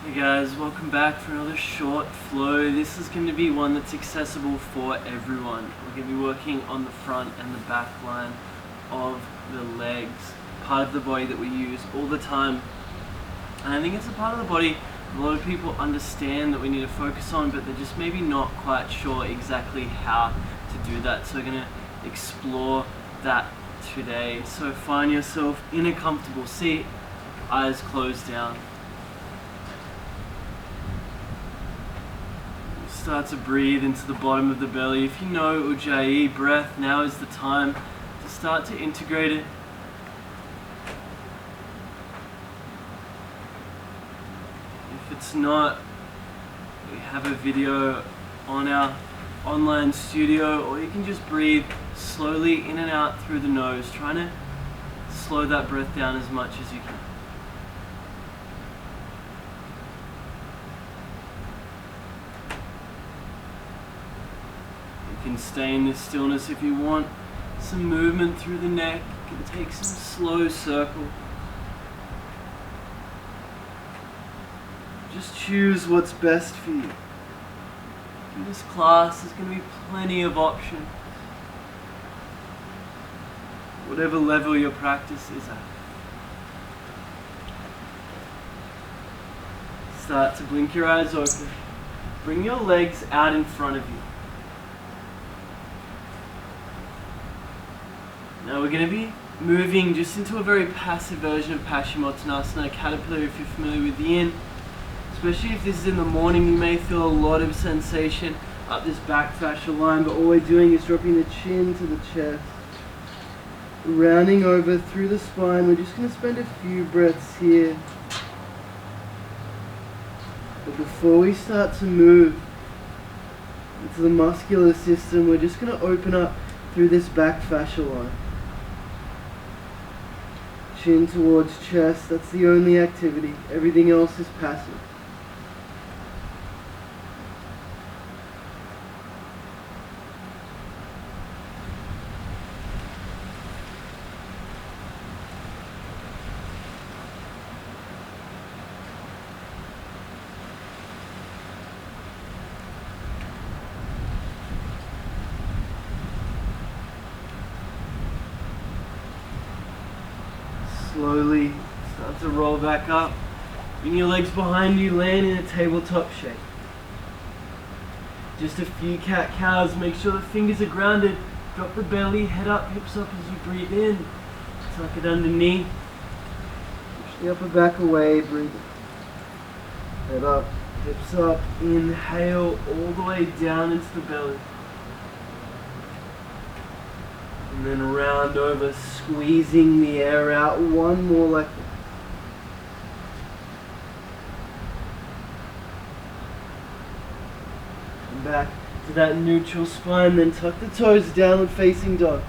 Hey guys, welcome back for another short flow. This is going to be one that's accessible for everyone. We're going to be working on the front and the back line of the legs, part of the body that we use all the time. And I think it's a part of the body a lot of people understand that we need to focus on, but they're just maybe not quite sure exactly how to do that. So we're going to explore that today. So find yourself in a comfortable seat, eyes closed down. Start to breathe into the bottom of the belly. If you know Ujjayi breath, now is the time to start to integrate it. If it's not, we have a video on our online studio, or you can just breathe slowly in and out through the nose, trying to slow that breath down as much as you can. You can stay in this stillness if you want some movement through the neck. You can take some slow circle. Just choose what's best for you. In this class, there's going to be plenty of options. Whatever level your practice is at. Start to blink your eyes open. Bring your legs out in front of you. Now we're going to be moving just into a very passive version of Paschimottanasana, caterpillar if you're familiar with yin. Especially if this is in the morning, you may feel a lot of sensation up this back fascial line, but all we're doing is dropping the chin to the chest. Rounding over through the spine, we're just going to spend a few breaths here. But before we start to move into the muscular system, we're just going to open up through this back fascial line. Chin towards chest, that's the only activity. Everything else is passive. Slowly start to roll back up. Bring your legs behind you, land in a tabletop shape. Just a few cat-cows. Make sure the fingers are grounded. Drop the belly, head up, hips up as you breathe in. Tuck it underneath. Push the upper back away, breathe. Head up, hips up. Inhale all the way down into the belly. And then round over, squeezing the air out. One more like that. And back to that neutral spine, then tuck the toes, downward facing dog.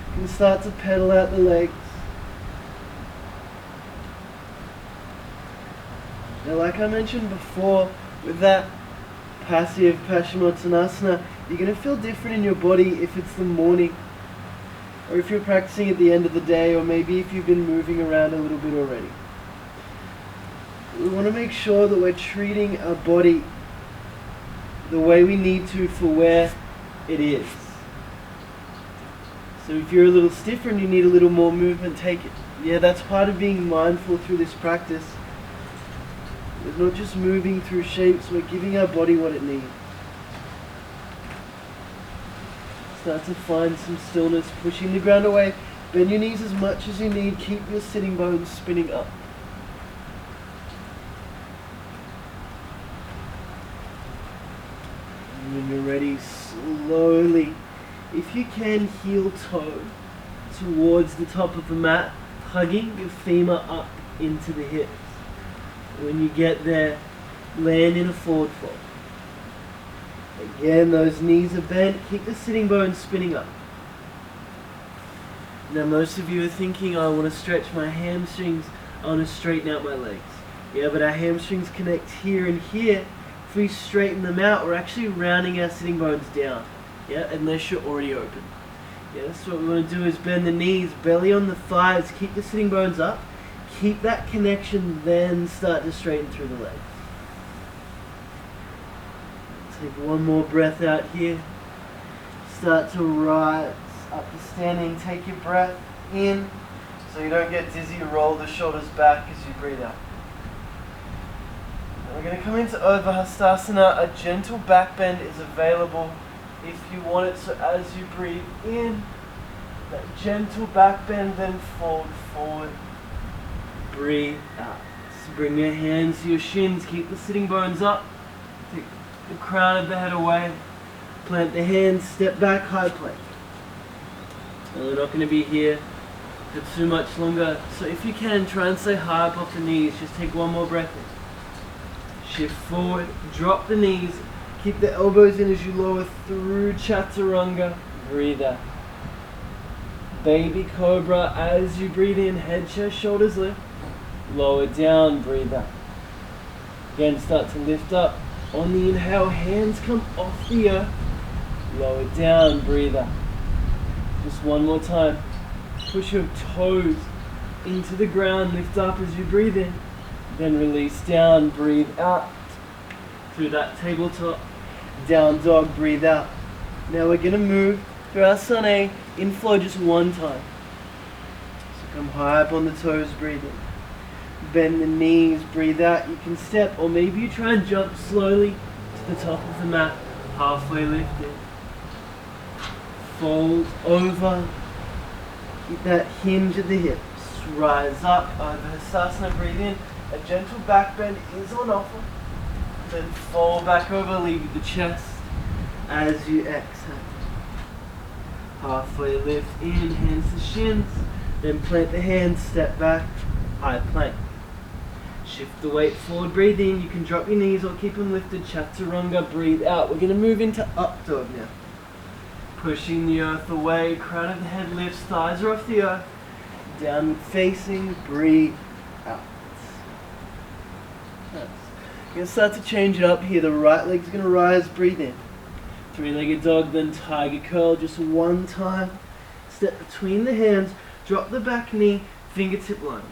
You can start to pedal out the legs. Now, like I mentioned before, with that passive Paschimottanasana, you're going to feel different in your body if it's the morning, or if you're practicing at the end of the day, or maybe if you've been moving around a little bit already. We want to make sure that we're treating our body the way we need to for where it is. So if you're a little stiffer and you need a little more movement, take it. Yeah, that's part of being mindful through this practice. We're not just moving through shapes, we're giving our body what it needs. Start to find some stillness, pushing the ground away. Bend your knees as much as you need. Keep your sitting bones spinning up. And when you're ready, slowly, if you can, heel toe towards the top of the mat, hugging your femur up into the hips. When you get there, land in a forward fold. Again, those knees are bent. Keep the sitting bones spinning up. Now, most of you are thinking, I want to stretch my hamstrings, I want to straighten out my legs. Yeah, but our hamstrings connect here and here. If we straighten them out, we're actually rounding our sitting bones down. Yeah, unless you're already open. Yeah, so what we want to do is bend the knees, belly on the thighs, keep the sitting bones up. Keep that connection, then start to straighten through the legs. Take one more breath out here. Start to rise up to standing. Take your breath in so you don't get dizzy. Roll the shoulders back as you breathe out. And we're going to come into Urdhva. A gentle back bend is available if you want it. So as you breathe in, that gentle back bend, then fold forward. Breathe out. So bring your hands to your shins. Keep the sitting bones up. Take the crown of the head away. Plant the hands. Step back. High plank. And we're not going to be here for too much longer. So if you can, try and stay high up off the knees. Just take one more breath in. Shift forward. Drop the knees. Keep the elbows in as you lower through Chaturanga. Breathe out. Baby Cobra as you breathe in. Head, chest, shoulders lift. Lower down. Breathe out. Again, start to lift up. On the inhale, hands come off the earth. Lower down. Breathe out. Just one more time. Push your toes into the ground. Lift up as you breathe in. Then release down. Breathe out. Through that tabletop. Down dog. Breathe out. Now we're going to move through our Sun A in flow just one time. So come high up on the toes. Breathe in. Bend the knees. Breathe out. You can step, or maybe you try and jump slowly to the top of the mat. Halfway lifted. Fold over. Keep that hinge at the hips. Rise up. Urdhva. Breathe in. A gentle back bend is on offer. Then fall back over. Leave the chest as you exhale. Halfway lift in. Hands to shins. Then plant the hands. Step back. High plank. Shift the weight forward. Breathe in. You can drop your knees or keep them lifted. Chaturanga. Breathe out. We're going to move into up dog now. Pushing the earth away, crown of the head lifts, thighs are off the earth. Downward facing, breathe out. Nice. You're going to start to change it up here. The right leg's going to rise, breathe in. Three-legged dog, then tiger curl, just one time. Step between the hands, drop the back knee, fingertip lunge.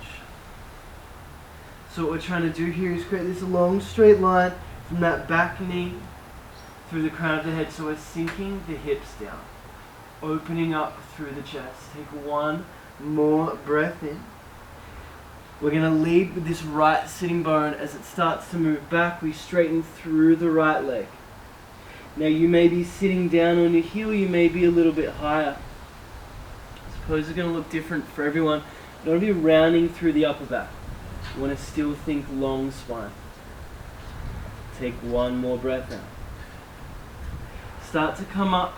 So what we're trying to do here is create this long straight line from that back knee through the crown of the head, so we're sinking the hips down, opening up through the chest. Take one more breath in. We're going to lead with this right sitting bone. As it starts to move back, we straighten through the right leg. Now you may be sitting down on your heel, you may be a little bit higher. I suppose it's going to look different for everyone. You want to be rounding through the upper back. You want to still think long spine. Take one more breath out. Start to come up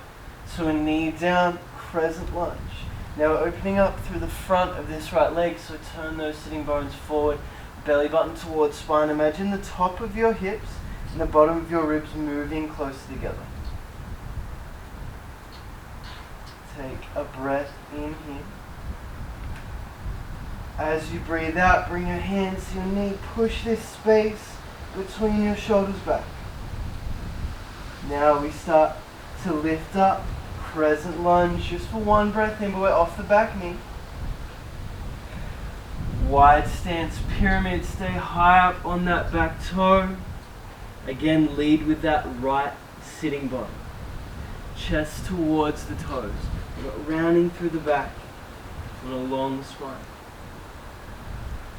to a knee down, crescent lunge. Now we're opening up through the front of this right leg, so turn those sitting bones forward, belly button towards spine. Imagine the top of your hips and the bottom of your ribs moving closer together. Take a breath in here. As you breathe out, bring your hands to your knee, push this space between your shoulders back. Now we start to lift up, crescent lunge, just for one breath in, but we're off the back knee. Wide stance, pyramid, stay high up on that back toe. Again, lead with that right sitting bone. Chest towards the toes. We're rounding through the back on a long spine.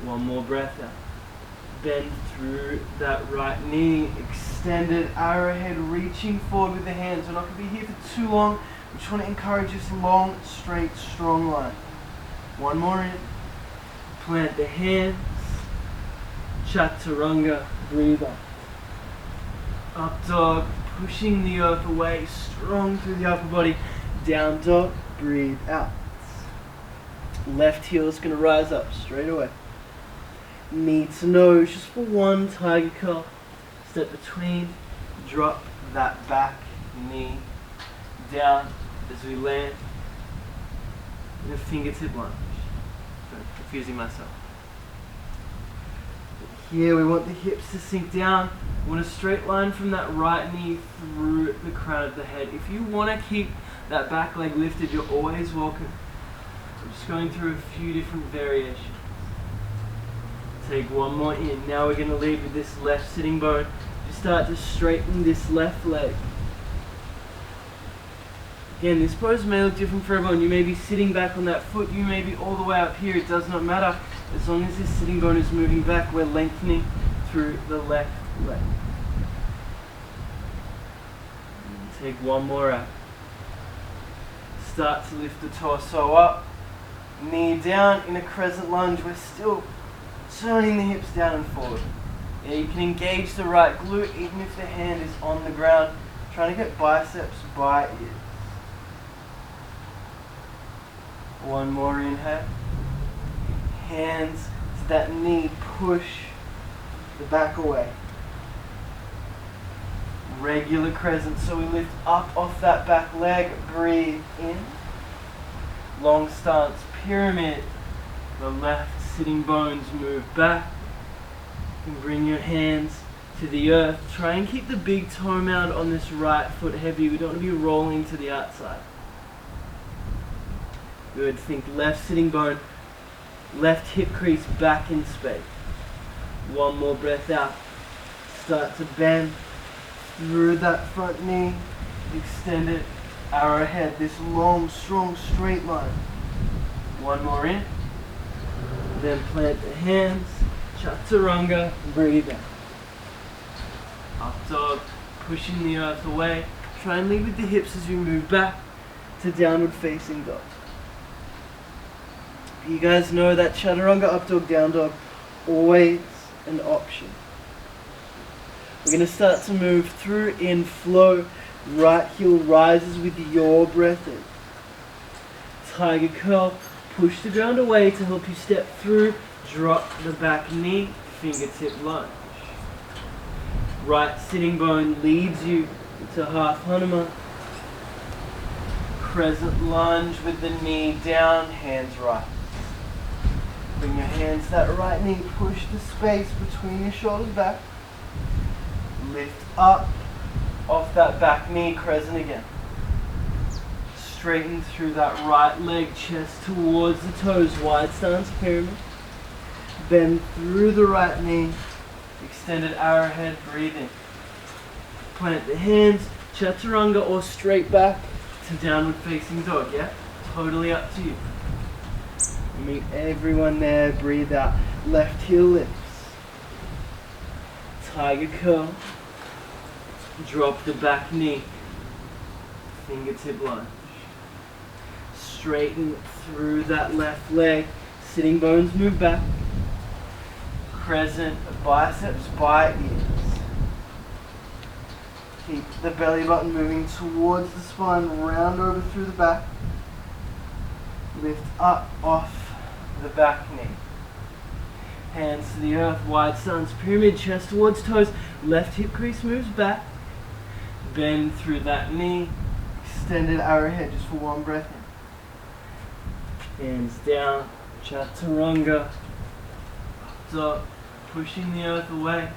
One more breath out. Bend through that right knee, extended arrowhead, reaching forward with the hands. We're not going to be here for too long. We just want to encourage this long, straight, strong line. One more in. Plant the hands. Chaturanga, breathe up. Up dog, pushing the earth away, strong through the upper body. Down dog, breathe out. Left heel is going to rise up straight away. Knee to nose, just for one tiger curl. Step between, drop that back knee down as we land in a fingertip lunge. Sorry, confusing myself. Here we want the hips to sink down. We want a straight line from that right knee through the crown of the head. If you want to keep that back leg lifted, you're always welcome. I'm just going through a few different variations. Take one more in. Now we're going to lead with this left sitting bone. Just start to straighten this left leg. Again, this pose may look different for everyone. You may be sitting back on that foot, you may be all the way up here, it does not matter. As long as this sitting bone is moving back, we're lengthening through the left leg. And take one more out. Start to lift the torso up, knee down in a crescent lunge. We're still turning the hips down and forward. Yeah, you can engage the right glute even if the hand is on the ground, trying to get biceps by ears. One more inhale. Hands to that knee, push the back away. Regular crescent, so we lift up off that back leg, breathe in. Long stance, pyramid. The left sitting bones move back. And bring your hands to the earth. Try and keep the big toe mound on this right foot heavy. We don't want to be rolling to the outside. Good. Think left sitting bone, left hip crease back in space. One more breath out. Start to bend through that front knee. Extend it. Arrowhead. This long, strong, straight line. One more in. Then plant the hands. Chaturanga. Breathe out. Up dog. Pushing the earth away. Try and lead with the hips as we move back to downward facing dog. You guys know that chaturanga, up dog, down dog, always an option. We're going to start to move through in flow. Right heel rises with your breath in. Tiger curl. Push the ground away to help you step through. Drop the back knee. Fingertip lunge. Right sitting bone leads you to half Hanuman. Crescent lunge with the knee down, hands right. Bring your hands to that right knee, push the space between your shoulders back. Lift up off that back knee, crescent again. Straighten through that right leg, chest towards the toes, wide stance pyramid. Bend through the right knee, extended arrowhead, breathe in. Plant the hands, chaturanga or straight back to downward facing dog, yeah? Totally up to you. Meet everyone there, breathe out. Left heel lifts. Tiger curl. Drop the back knee. Fingertip lunge. Straighten through that left leg. Sitting bones move back. Crescent, biceps by ears. Keep the belly button moving towards the spine. Round over through the back. Lift up off the back knee. Hands to the earth, wide stance pyramid, chest towards toes. Left hip crease moves back. Bend through that knee. Extended arrowhead just for one breath in. Hands down, chaturanga. Up dog, pushing the earth away.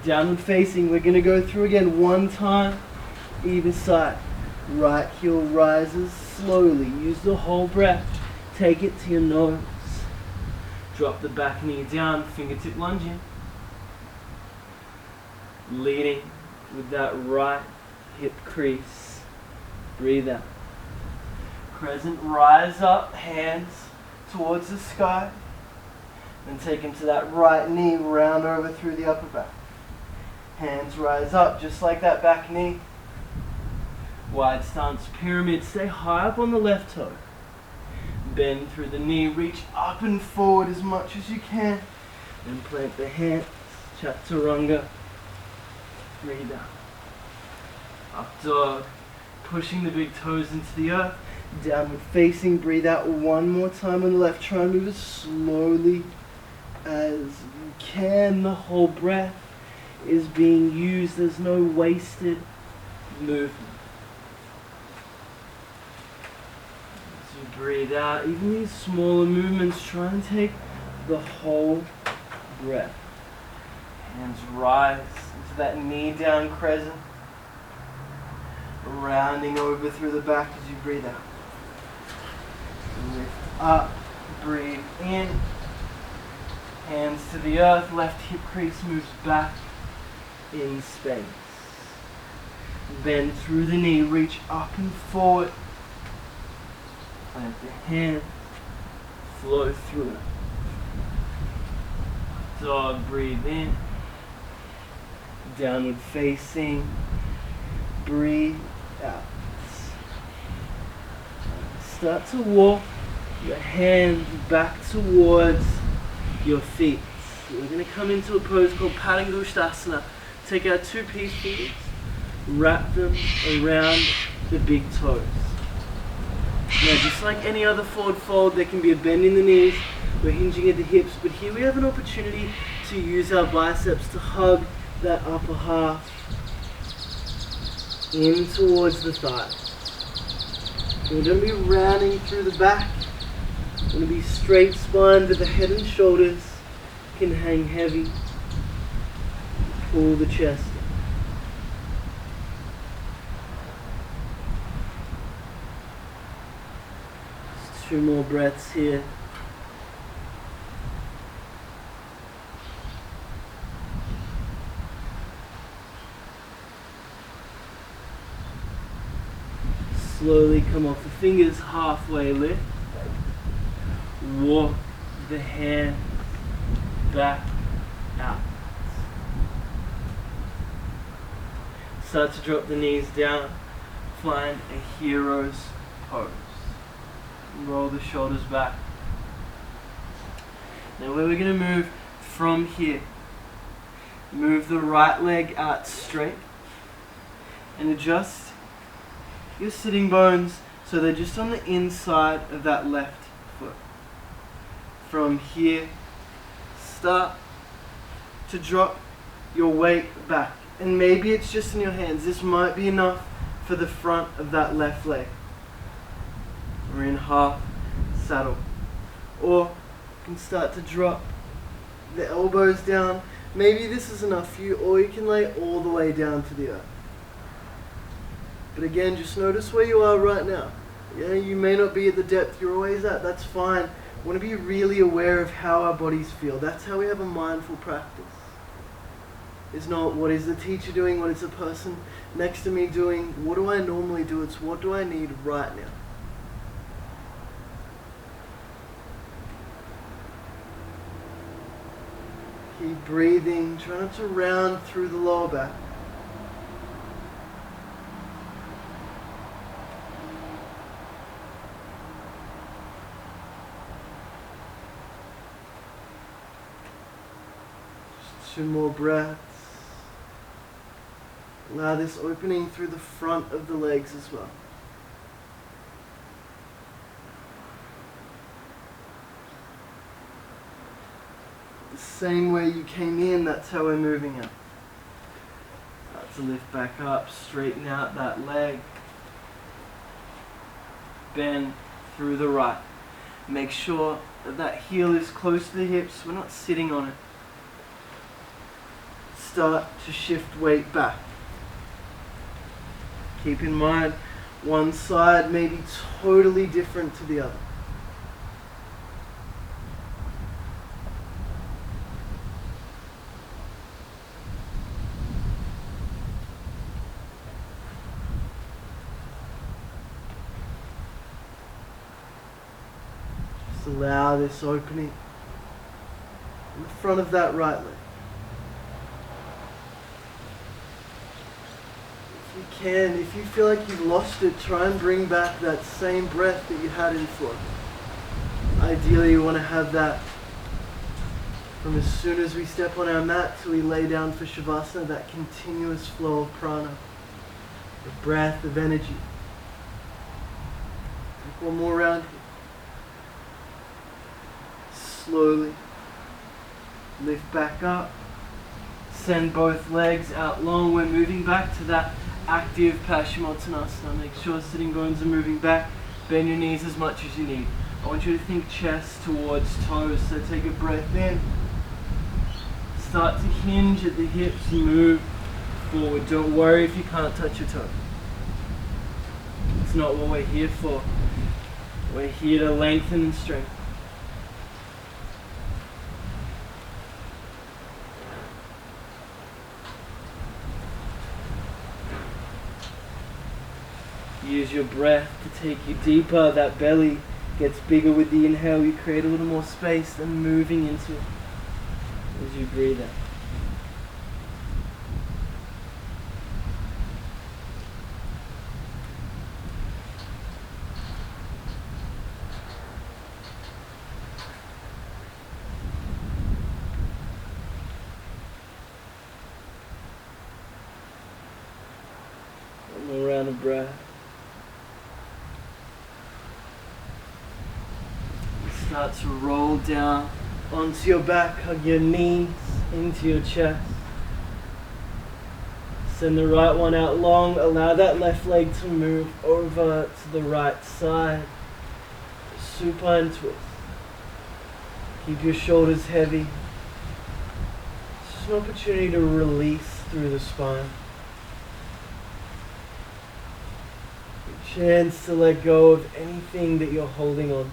Downward facing, we're going to go through again one time, either side. Right heel rises slowly. Use the whole breath. Take it to your nose. Drop the back knee down, fingertip lunge in. Leading with that right hip crease. Breathe out. Crescent, rise up, hands towards the sky. Then take them to that right knee, round over through the upper back. Hands rise up, just like that back knee. Wide stance pyramid, stay high up on the left toe. Bend through the knee, reach up and forward as much as you can. Then plant the hands, chaturanga. Breathe out. Up dog, pushing the big toes into the earth. Downward facing, breathe out one more time on the left. Try and move as slowly as you can. The whole breath is being used. There's no wasted movement. Breathe out. Even these smaller movements, try and take the whole breath. Hands rise into that knee down crescent. Rounding over through the back as you breathe out. Lift up, breathe in. Hands to the earth, left hip crease moves back. in space. Bend through the knee, reach up and forward. Plant the hand, flow through it. Dog, breathe in. Downward facing. Breathe out. Start to walk your hands back towards your feet. So we're going to come into a pose called Padangusthasana. Take our two peace fingers, wrap them around the big toes. Now, just like any other forward fold, there can be a bend in the knees. We're hinging at the hips, but here we have an opportunity to use our biceps to hug that upper half in towards the thighs. We're going to be rounding through the back. We're going to be straight spine, but the head and shoulders can hang heavy. Pull the chest. Just 2 more breaths here. Slowly come off the fingers, halfway lift. Walk the hand back out. Start to drop the knees down. Find a hero's pose. Roll the shoulders back. Now where we're going to move from here. Move the right leg out straight and adjust your sitting bones so they're just on the inside of that left foot. From here, start to drop your weight back. And maybe it's just in your hands. This might be enough for the front of that left leg. We're in half saddle. Or you can start to drop the elbows down. Maybe this is enough for you, or you can lay all the way down to the earth. But again, just notice where you are right now. Yeah, you may not be at the depth you're always at. That's fine. We want to be really aware of how our bodies feel. That's how we have a mindful practice. It's not what is the teacher doing, what is the person next to me doing, what do I normally do? It's what do I need right now. Keep breathing. Try not to round through the lower back. Just 2 more breaths. Allow this opening through the front of the legs as well. The same way you came in, that's how we're moving out. Start to lift back up, straighten out that leg. Bend through the right. Make sure that that heel is close to the hips. We're not sitting on it. Start to shift weight back. Keep in mind, one side may be totally different to the other. Just allow this opening in the front of that right leg. If you feel like you've lost it, try and bring back that same breath that you had in flow. Ideally, you want to have that from as soon as we step on our mat till we lay down for Shavasana, that continuous flow of prana, the breath of energy. Take 1 more round here. Slowly lift back up. Send both legs out long. We're moving back to that active Paschimottanasana. Make sure sitting bones are moving back. Bend your knees as much as you need. I want you to think chest towards toes. So take a breath in. Start to hinge at the hips. Move forward. Don't worry if you can't touch your toe. It's not what we're here for. We're here to lengthen and strengthen. Use your breath to take you deeper. That belly gets bigger with the inhale. You create a little more space and moving into it as you breathe out. One more round of breath. Start to roll down onto your back, hug your knees into your chest. Send the right one out long. Allow that left leg to move over to the right side. Supine twist. Keep your shoulders heavy. It's just an opportunity to release through the spine. A chance to let go of anything that you're holding on to.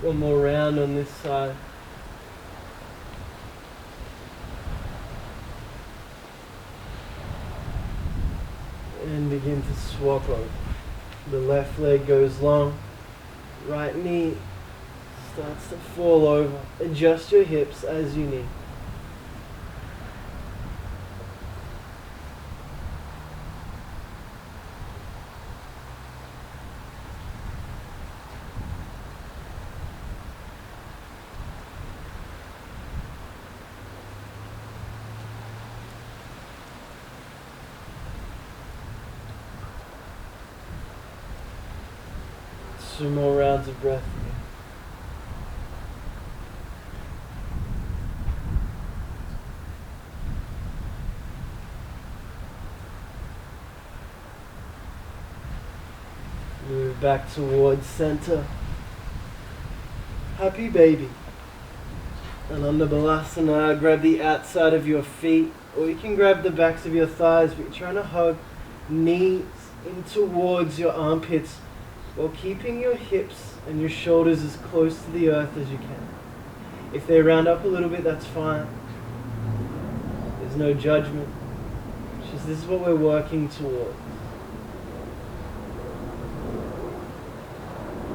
One more round on this side. And begin to swap over. The left leg goes long. Right knee starts to fall over. Adjust your hips as you need. Two more rounds of breath again. Move back towards center. Happy baby. And under Balasana, grab the outside of your feet, or you can grab the backs of your thighs, but you're trying to hug knees in towards your armpits, while keeping your hips and your shoulders as close to the earth as you can. If they round up a little bit, that's fine. There's no judgment. It's just this is what we're working towards.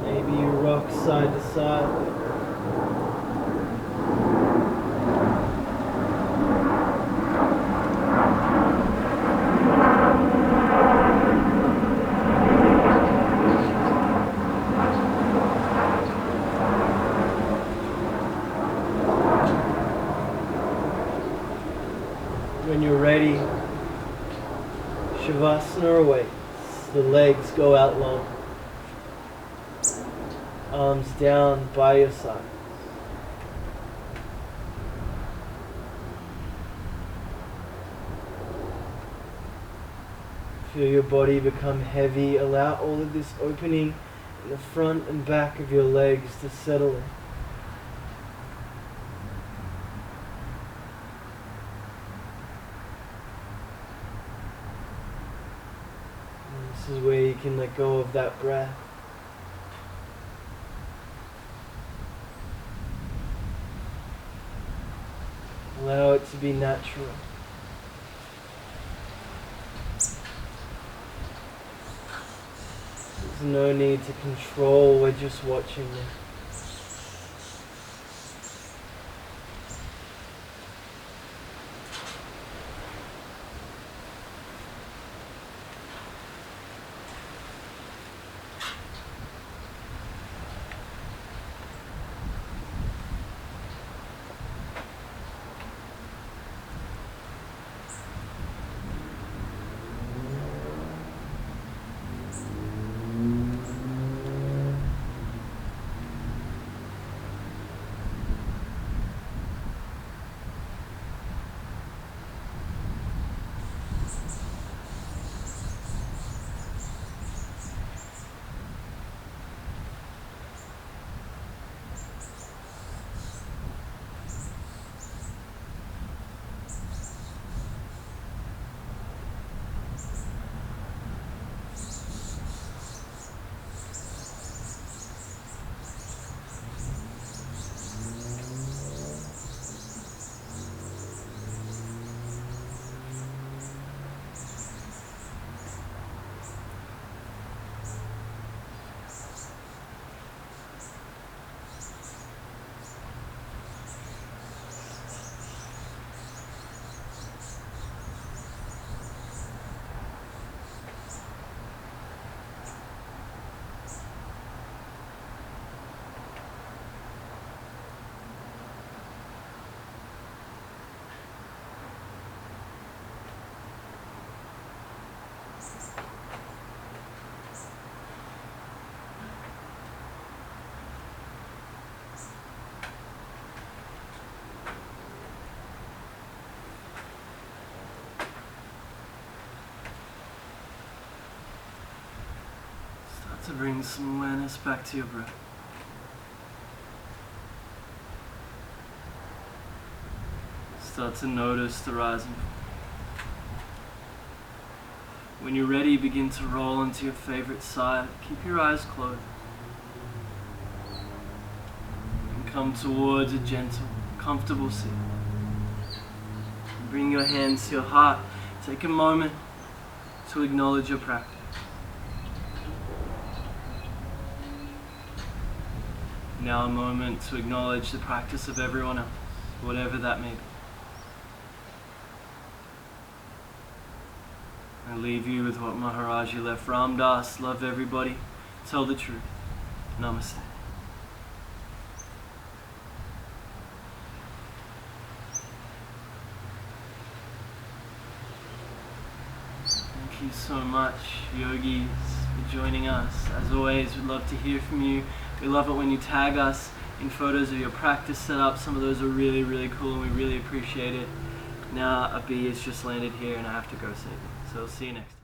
Maybe you rock side to side. When you're ready, Shavasana awaits. The legs go out long. Arms down by your side. Feel your body become heavy. Allow all of this opening in the front and back of your legs to settle in. This is where you can let go of that breath. Allow it to be natural. There's no need to control, we're just watching it. to bring some awareness back to your breath. Start to notice the rise and fall. When you're ready, begin to roll into your favorite side. Keep your eyes closed. And come towards a gentle, comfortable seat. Bring your hands to your heart. Take a moment to acknowledge your practice. Now a moment to acknowledge the practice of everyone else, whatever that may be. I leave you with what Maharaji left Ram Das: love everybody, tell the truth. Namaste. Thank you so much, yogis, for joining us. As always, we'd love to hear from you. We love it when you tag us in photos of your practice setup. Some of those are really, really cool, and we really appreciate it. Now a bee has just landed here and I have to go save it. So I'll see you next time.